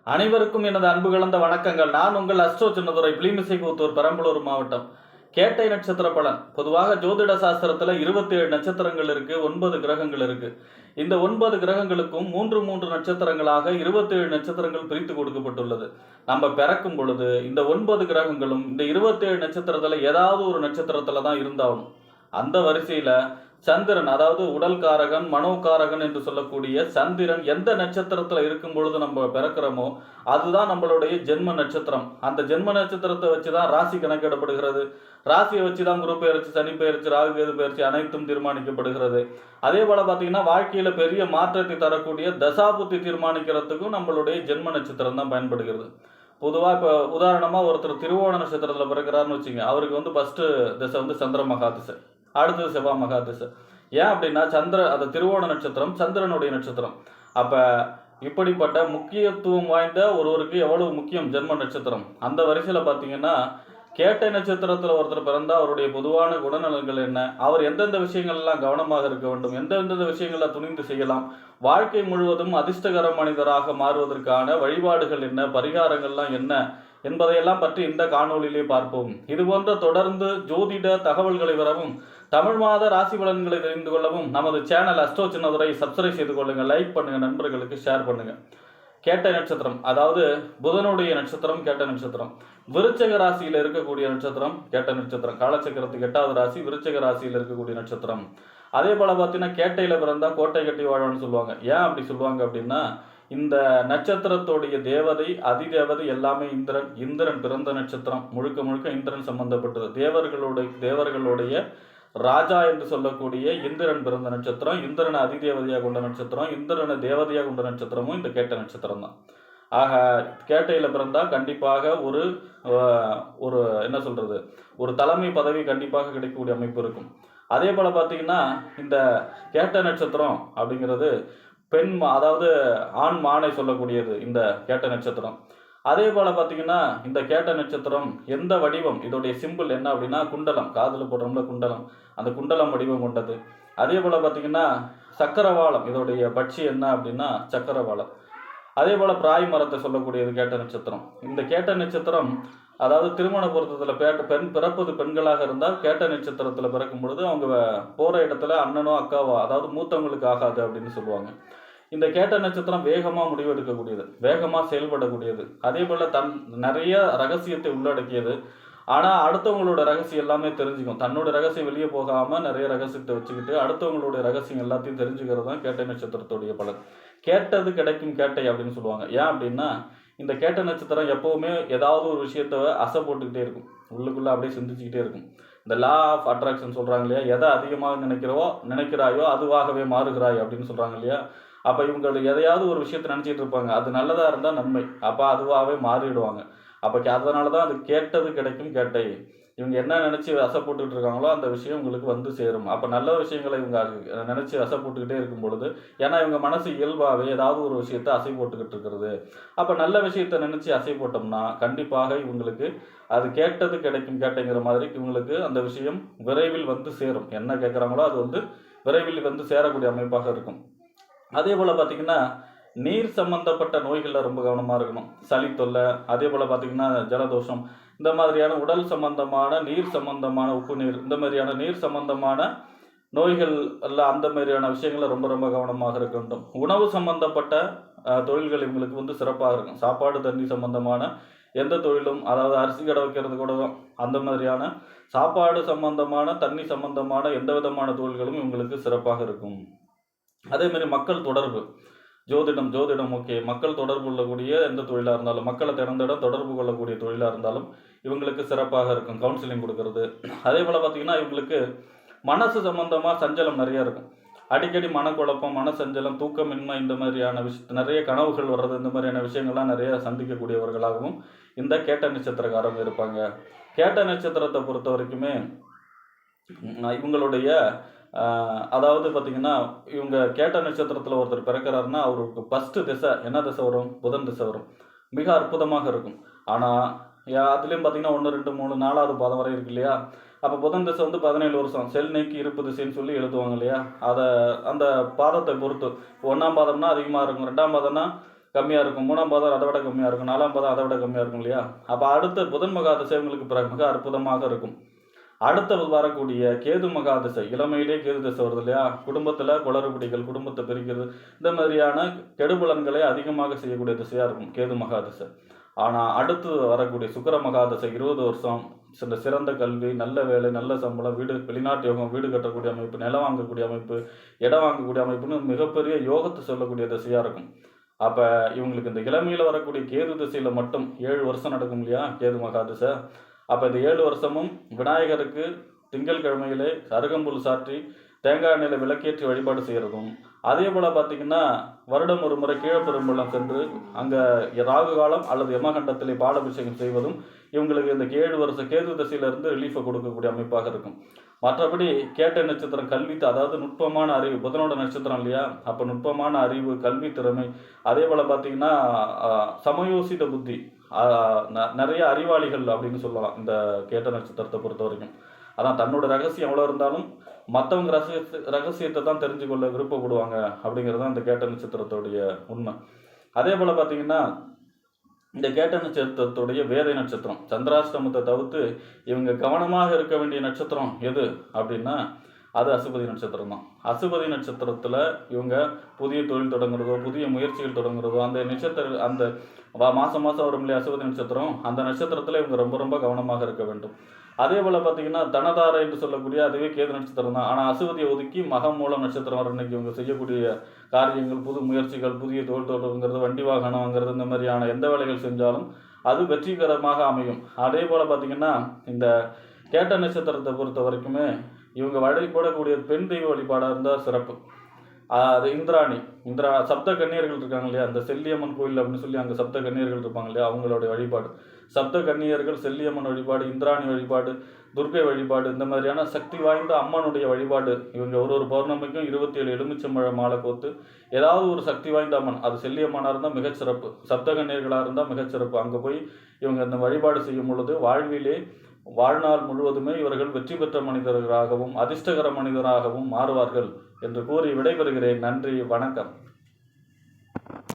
அனைவருக்கும் எனது அன்பு கலந்த வணக்கங்கள். நான் உங்கள் அஸ்ட்ரோ சின்னதுரை, புலிமிசைக்கூத்தூர், பெரம்பலூர் மாவட்டம். கேட்டை நட்சத்திர பலன். பொதுவாக ஜோதிட சாஸ்திரத்துல 27 நட்சத்திரங்கள் இருக்கு, 9 கிரகங்கள் இருக்கு. இந்த 9 கிரகங்களுக்கும் 3 நட்சத்திரங்களாக 27 நட்சத்திரங்கள் பிரித்து கொடுக்கப்பட்டுள்ளது. நம்ம பிறக்கும் பொழுது இந்த 9 கிரகங்களும் இந்த 27 நட்சத்திரத்துல ஏதாவது ஒரு நட்சத்திரத்துல தான் இருந்தாலும், அந்த வரிசையில சந்திரன், அதாவது உடல் காரகன், மனோகாரகன் என்று சொல்லக்கூடிய சந்திரன் எந்த நட்சத்திரத்துல இருக்கும் பொழுது நம்ம பிறக்கிறோமோ அதுதான் நம்மளுடைய ஜென்ம நட்சத்திரம். அந்த ஜென்ம நட்சத்திரத்தை வச்சுதான் ராசி கணக்கிடப்படுகிறது. ராசியை வச்சுதான் குரு பெயர்ச்சி, சனி பெயர்ச்சி, ராகு கேது பெயர்ச்சி அனைத்தும் தீர்மானிக்கப்படுகிறது. அதே போல பாத்தீங்கன்னா வாழ்க்கையில பெரிய மாற்றத்தை தரக்கூடிய தசாபுத்தி தீர்மானிக்கிறதுக்கும் நம்மளுடைய ஜென்ம நட்சத்திரம் தான் பயன்படுகிறது. பொதுவாக இப்போ உதாரணமாக ஒருத்தர் திருவோண நட்சத்திரத்தில் பிறக்கிறாருன்னு வச்சுங்க, அவருக்கு வந்து ஃபஸ்ட்டு திசை வந்து சந்திர மகா திசை, அடுத்தது செவ்வாய் மகா திசை. ஏன் அப்படின்னா அந்த திருவோண நட்சத்திரம் சந்திரனுடைய நட்சத்திரம். அப்போ இப்படிப்பட்ட முக்கியத்துவம் வாய்ந்த ஒருவருக்கு எவ்வளவு முக்கியம் ஜென்ம நட்சத்திரம். அந்த வரிசையில் பார்த்தீங்கன்னா கேட்டை நட்சத்திரத்தில் ஒருத்தர் பிறந்தா அவருடைய பொதுவான குணநலன்கள் என்ன, அவர் எந்தெந்த விஷயங்கள்லாம் கவனமாக இருக்க வேண்டும், எந்தெந்த விஷயங்களை துணிந்து செய்யலாம், வாழ்க்கை முழுவதும் அதிர்ஷ்டகர மனிதராக மாறுவதற்கான வழிபாடுகள் என்ன, பரிகாரங்கள்லாம் என்ன என்பதையெல்லாம் பற்றி இந்த காணொலியிலே பார்ப்போம். இது போன்ற தொடர்ந்து ஜோதிட தகவல்களை பெறவும், தமிழ் மாத ராசி பலன்களை தெரிந்து கொள்ளவும் நமது சேனல் அஸ்ட்ரோ சின்னதுரை சப்ஸ்கிரைப் செய்து கொள்ளுங்கள், லைக் பண்ணுங்க, நண்பர்களுக்கு ஷேர் பண்ணுங்க. கேட்டை நட்சத்திரம், அதாவது புதனுடைய நட்சத்திரம் கேட்ட நட்சத்திரம். விருச்சக ராசியில் இருக்கக்கூடிய நட்சத்திரம் கேட்ட நட்சத்திரம். காலச்சக்கரத்துக்கு 8வது ராசி விருச்சக ராசியில் இருக்கக்கூடிய நட்சத்திரம். அதே போல பார்த்தீங்கன்னா கேட்டையில பிறந்தா கோட்டை கட்டி வாழணும்னு சொல்லுவாங்க. ஏன் அப்படி சொல்லுவாங்க அப்படின்னா, இந்த நட்சத்திரத்துடைய தேவதை அதிதேவதை எல்லாமே இந்திரன். இந்திரன் பிறந்த நட்சத்திரம் முழுக்க முழுக்க இந்திரன் சம்பந்தப்பட்டது. தேவர்களுடைய ராஜா என்று சொல்லக்கூடிய இந்திரன் பிறந்த நட்சத்திரம், இந்திரனை அதிதேவதையாக கொண்ட நட்சத்திரம், இந்திரனை தேவதையாக கொண்ட நட்சத்திரமும் இந்த கேட்ட நட்சத்திரம் தான். ஆக கேட்டையில் பிறந்தா கண்டிப்பாக ஒரு என்ன சொல்றது, ஒரு தலைமை பதவி கண்டிப்பாக கிடைக்கக்கூடிய அமைப்பு இருக்கும். அதே போல பார்த்தீங்கன்னா இந்த கேட்ட நட்சத்திரம் அப்படிங்கிறது பெண், அதாவது ஆண் மானை சொல்லக்கூடியது இந்த கேட்ட நட்சத்திரம். அதே போல பார்த்தீங்கன்னா இந்த கேட்ட நட்சத்திரம் எந்த வடிவம், இதோடைய சிம்பிள் என்ன அப்படின்னா குண்டலம், காதில் போடுறோம்ல குண்டலம், அந்த குண்டலம் வடிவம் கொண்டது. அதே போல பார்த்தீங்கன்னா சக்கரவாளம், இதோடைய பட்சி என்ன அப்படின்னா சக்கரவாளம். அதே போல பிராய் மரத்தை சொல்லக்கூடியது கேட்ட நட்சத்திரம். இந்த கேட்ட நட்சத்திரம், அதாவது திருமண பொருத்தத்தில் பிறப்பது பெண்களாக இருந்தால் கேட்ட நட்சத்திரத்தில் பிறக்கும் பொழுது அவங்க போகிற இடத்துல அண்ணனோ அக்காவோ, அதாவது மூத்தவங்களுக்கு ஆகாது அப்படின்னு சொல்லுவாங்க. இந்த கேட்ட நட்சத்திரம் வேகமாக முடிவெடுக்கக்கூடியது, வேகமாக செயல்படக்கூடியது. அதே போல் நிறைய ரகசியத்தை உள்ளடக்கியது. ஆனால் அடுத்தவங்களோட ரகசியம் எல்லாமே தெரிஞ்சுக்கும். தன்னோட ரகசியம் வெளியே போகாமல் நிறைய ரகசியத்தை வச்சுக்கிட்டு அடுத்தவங்களுடைய ரகசியம் எல்லாத்தையும் தெரிஞ்சுக்கிறது தான் கேட்டை நட்சத்திரத்துடைய பலன். கேட்டது கிடைக்கும் கேட்டை அப்படின்னு சொல்லுவாங்க. ஏன் அப்படின்னா இந்த கேட்ட நட்சத்திரம் எப்போவுமே ஏதாவது ஒரு விஷயத்த அசை போட்டுக்கிட்டே இருக்கும், உள்ளுக்குள்ளே அப்படியே சிந்திச்சுக்கிட்டே இருக்கும். இந்த லா ஆஃப் அட்ராக்ஷன் சொல்கிறாங்க இல்லையா, எதை அதிகமாக நினைக்கிறாயோ அதுவாகவே மாறுகிறாய் அப்படின்னு சொல்கிறாங்க இல்லையா. அப்போ இவங்க எதையாவது ஒரு விஷயத்தை நினச்சிட்டு இருப்பாங்க, அது நல்லதாக இருந்தால் நன்மை, அப்போ அதுவாகவே மாறிடுவாங்க. அப்போ அதனால தான் அது கேட்டது கிடைக்கும் கேட்டை. இவங்க என்ன நினச்சி அசை போட்டுக்கிட்டு இருக்காங்களோ அந்த விஷயம் உங்களுக்கு வந்து சேரும். அப்போ நல்ல விஷயங்களை இவங்க நினச்சி அசை போட்டுக்கிட்டே இருக்கும் பொழுது, ஏன்னா இவங்க மனசு இயல்பாகவே ஏதாவது ஒரு விஷயத்தை அசை போட்டுக்கிட்டு இருக்கிறது. அப்போ நல்ல விஷயத்தை நினச்சி அசை போட்டோம்னா கண்டிப்பாக இவங்களுக்கு அது கேட்டது கிடைக்கும் கேட்டைங்கிற மாதிரி இவங்களுக்கு அந்த விஷயம் விரைவில் வந்து சேரும். என்ன கேட்குறாங்களோ அது வந்து விரைவில் வந்து சேரக்கூடிய அமைப்பாக இருக்கும். அதே போல் பார்த்திங்கன்னா நீர் சம்பந்தப்பட்ட நோய்களில் ரொம்ப கவனமாக இருக்கணும். சளி தொல்லை, அதே போல் பார்த்திங்கன்னா ஜலதோஷம், இந்த மாதிரியான உடல் சம்பந்தமான நீர் சம்பந்தமான உப்பு நீர், இந்த மாதிரியான நீர் சம்பந்தமான நோய்கள் எல்லாம் அந்த மாதிரியான விஷயங்களில் ரொம்ப ரொம்ப கவனமாக இருக்க வேண்டும். உணவு சம்பந்தப்பட்ட தொழில்கள் இவங்களுக்கு வந்து சிறப்பாக இருக்கும். சாப்பாடு தண்ணி சம்பந்தமான எந்த தொழிலும், அதாவது அரிசி கடை வைக்கிறது கூட அந்த மாதிரியான சாப்பாடு சம்பந்தமான தண்ணி சம்பந்தமான எந்த விதமான தொழில்களும் இவங்களுக்கு சிறப்பாக இருக்கும். அதேமாதிரி மக்கள் தொடர்பு, ஜோதிடம் ஓகே, மக்கள் தொடர்பு கொள்ளக்கூடிய எந்த தொழிலாக இருந்தாலும், மக்களை திறந்திடம் தொடர்பு கொள்ளக்கூடிய தொழிலாக இருந்தாலும் இவங்களுக்கு சிறப்பாக இருக்கும். கவுன்சிலிங் கொடுக்கறது. அதே போல் பார்த்திங்கன்னா இவங்களுக்கு மனசு சம்பந்தமாக சஞ்சலம் நிறையா இருக்கும். அடிக்கடி மனக்குழப்பம், மனசஞ்சலம், தூக்கமின்மை, இந்த மாதிரியான நிறைய கனவுகள் வர்றது, இந்த மாதிரியான விஷயங்கள்லாம் நிறைய சந்திக்கக்கூடியவர்களாகவும் இந்த கேட்ட நட்சத்திரக்காரங்க இருப்பாங்க. கேட்ட நட்சத்திரத்தை பொறுத்த வரைக்குமே இவங்களுடைய அதாவது பார்த்திங்கன்னா இவங்க கேட்ட நட்சத்திரத்தில் ஒருத்தர் பிறக்கிறாருன்னா அவருக்கு ஃபஸ்ட்டு திசை என்ன திசை வரும், புதன் திசை வரும். மிக அற்புதமாக இருக்கும். ஆனால் அதுலேயும் பார்த்திங்கன்னா 1, 2, 3, 4வது பாதம் வரை இருக்கு இல்லையா. அப்போ புதன் திசை வந்து 17 வருஷம், செல் நீக்கி இருப்பு திசைன்னு சொல்லி எழுதுவாங்க இல்லையா. அதை அந்த பாதத்தை பொறுத்து 1ஆம் பாதம்னா அதிகமாக இருக்கும், 2ஆம் பாதம்னா கம்மியாக இருக்கும், 3ஆம் பாதம் அதை விட கம்மியாக இருக்கும், 4ஆம் பாதம் அதை விட கம்மியாக இருக்கும் இல்லையா. அப்போ அடுத்த புதன் மகாதசை உங்களுக்கு மிக அற்புதமாக இருக்கும். அடுத்தது வரக்கூடிய கேது மகாதசை, இளமையிலே கேது தசை வருது இல்லையா, குடும்பத்தில் குளறுபடிகள், குடும்பத்தை பிரிக்கிறது, இந்த மாதிரியான கெடுபலன்களை அதிகமாக செய்யக்கூடிய திசையாக இருக்கும் கேது மகாதசை. ஆனால் அடுத்து வரக்கூடிய சுக்கிர மகாதசை 20 வருஷம், சிறந்த கல்வி, நல்ல வேலை, நல்ல சம்பளம், வீடு, வெளிநாட்டு யோகம், வீடு கட்டக்கூடிய அமைப்பு, நிலம் வாங்கக்கூடிய அமைப்பு, இடம் வாங்கக்கூடிய அமைப்புன்னு மிகப்பெரிய யோகத்தை சொல்லக்கூடிய திசையாக இருக்கும். அப்போ இவங்களுக்கு இந்த இளமையில் வரக்கூடிய கேது திசையில் மட்டும் 7 வருஷம் நடக்கும் இல்லையா கேது மகாதசை. அப்போ இந்த 7 வருஷமும் விநாயகருக்கு திங்கட்கிழமையிலே அருகம்புல் சாற்றி தேங்காய் எண்ணெயில் விளக்கேற்றி வழிபாடு செய்கிறதும், அதே போல் பார்த்திங்கன்னா வருடம் ஒரு முறை கீழப்பெரும்பள்ளம் சென்று அங்கே ராகு காலம் அல்லது யமகண்டத்திலே பாலாபிஷேகம் செய்வதும் இவங்களுக்கு இந்த 7 வருஷ கேது தசையிலிருந்து ரிலீஃபை கொடுக்கக்கூடிய அமைப்பாக இருக்கும். மற்றபடி கேட்டை நட்சத்திரம் கல்வி, அதாவது நுட்பமான அறிவு, புதனோட நட்சத்திரம் இல்லையா, அப்போ நுட்பமான அறிவு, கல்வி திறமை, அதே போல் பார்த்திங்கன்னா சமயோசித புத்தி, நிறைய அறிவாளிகள் அப்படின்னு சொல்லலாம் இந்த கேட்ட நட்சத்திரத்தை பொறுத்த வரைக்கும். அதான் தன்னோட ரகசியம் எவ்வளோ இருந்தாலும் மற்றவங்க ரகசியத்தை தான் தெரிஞ்சு கொள்ள விருப்பப்படுவாங்க அப்படிங்கிறது தான் இந்த கேட்ட நட்சத்திரத்துடைய உண்மை. அதே போல் பார்த்திங்கன்னா இந்த கேட்ட நட்சத்திரத்துடைய வேதை நட்சத்திரம், சந்திராஷ்டமத்தை தவிர்த்து இவங்க கவனமாக இருக்க வேண்டிய நட்சத்திரம் எது அப்படின்னா அது அசுபதி நட்சத்திரம் தான். அசுபதி நட்சத்திரத்தில் இவங்க புதிய தொழில் தொடங்குறதோ, புதிய முயற்சிகள் தொடங்குறதோ, அந்த நட்சத்திரம் அந்த மாதம் வரும் இல்லையா அசுபதி நட்சத்திரம், அந்த நட்சத்திரத்தில் இவங்க ரொம்ப ரொம்ப கவனமாக இருக்க வேண்டும். அதே போல் பார்த்திங்கன்னா தனதார என்று சொல்லக்கூடிய அதுவே கேது நட்சத்திரம் தான். ஆனால் அசுவதியை ஒதுக்கி மகம் மூலம் நட்சத்திரம் வர இன்னைக்கு இவங்க செய்யக்கூடிய காரியங்கள், புது முயற்சிகள், புதிய தொழில் தொடங்குறது, வண்டி வாகனம் வாங்குறது, இந்த மாதிரியான எந்த வேலைகள் செஞ்சாலும் அது வெற்றிகரமாக அமையும். அதே போல் பார்த்திங்கன்னா இந்த கேட்ட நட்சத்திரத்தை பொறுத்த வரைக்குமே இவங்க வழிபடக்கூடிய பெண் தெய்வ வழிபாடாக இருந்தால் சிறப்பு. அது இந்திரா சப்த கன்னியர்கள் இருக்காங்க இல்லையா, அந்த செல்லியம்மன் கோயில் அப்படின்னு சொல்லி அங்கே சப்த கன்னியர்கள் இருப்பாங்க இல்லையா, அவங்களுடைய வழிபாடு, சப்த கன்னியர்கள், செல்லியம்மன் வழிபாடு, இந்திராணி வழிபாடு, துர்க்கை வழிபாடு, இந்த மாதிரியான சக்தி வாய்ந்த அம்மனுடைய வழிபாடு. இவங்க ஒரு பௌர்ணமிக்கும் 27 எலுமிச்சம்பழ மாலை கோத்து ஏதாவது ஒரு சக்தி வாய்ந்த அம்மன், அது செல்லியம்மனாக இருந்தால் மிகச்சிறப்பு, சப்த கன்னியர்களாக இருந்தால் மிகச்சிறப்பு. அங்கே போய் இவங்க இந்த வழிபாடு செய்யும் பொழுது வாழ்நாள் முழுவதுமே இவர்கள் வெற்றி பெற்ற மனிதர்களாகவும் அதிர்ஷ்டகர மனிதராகவும் மாறுவார்கள் என்று கூறி விடைபெறுகிறேன். நன்றி, வணக்கம்.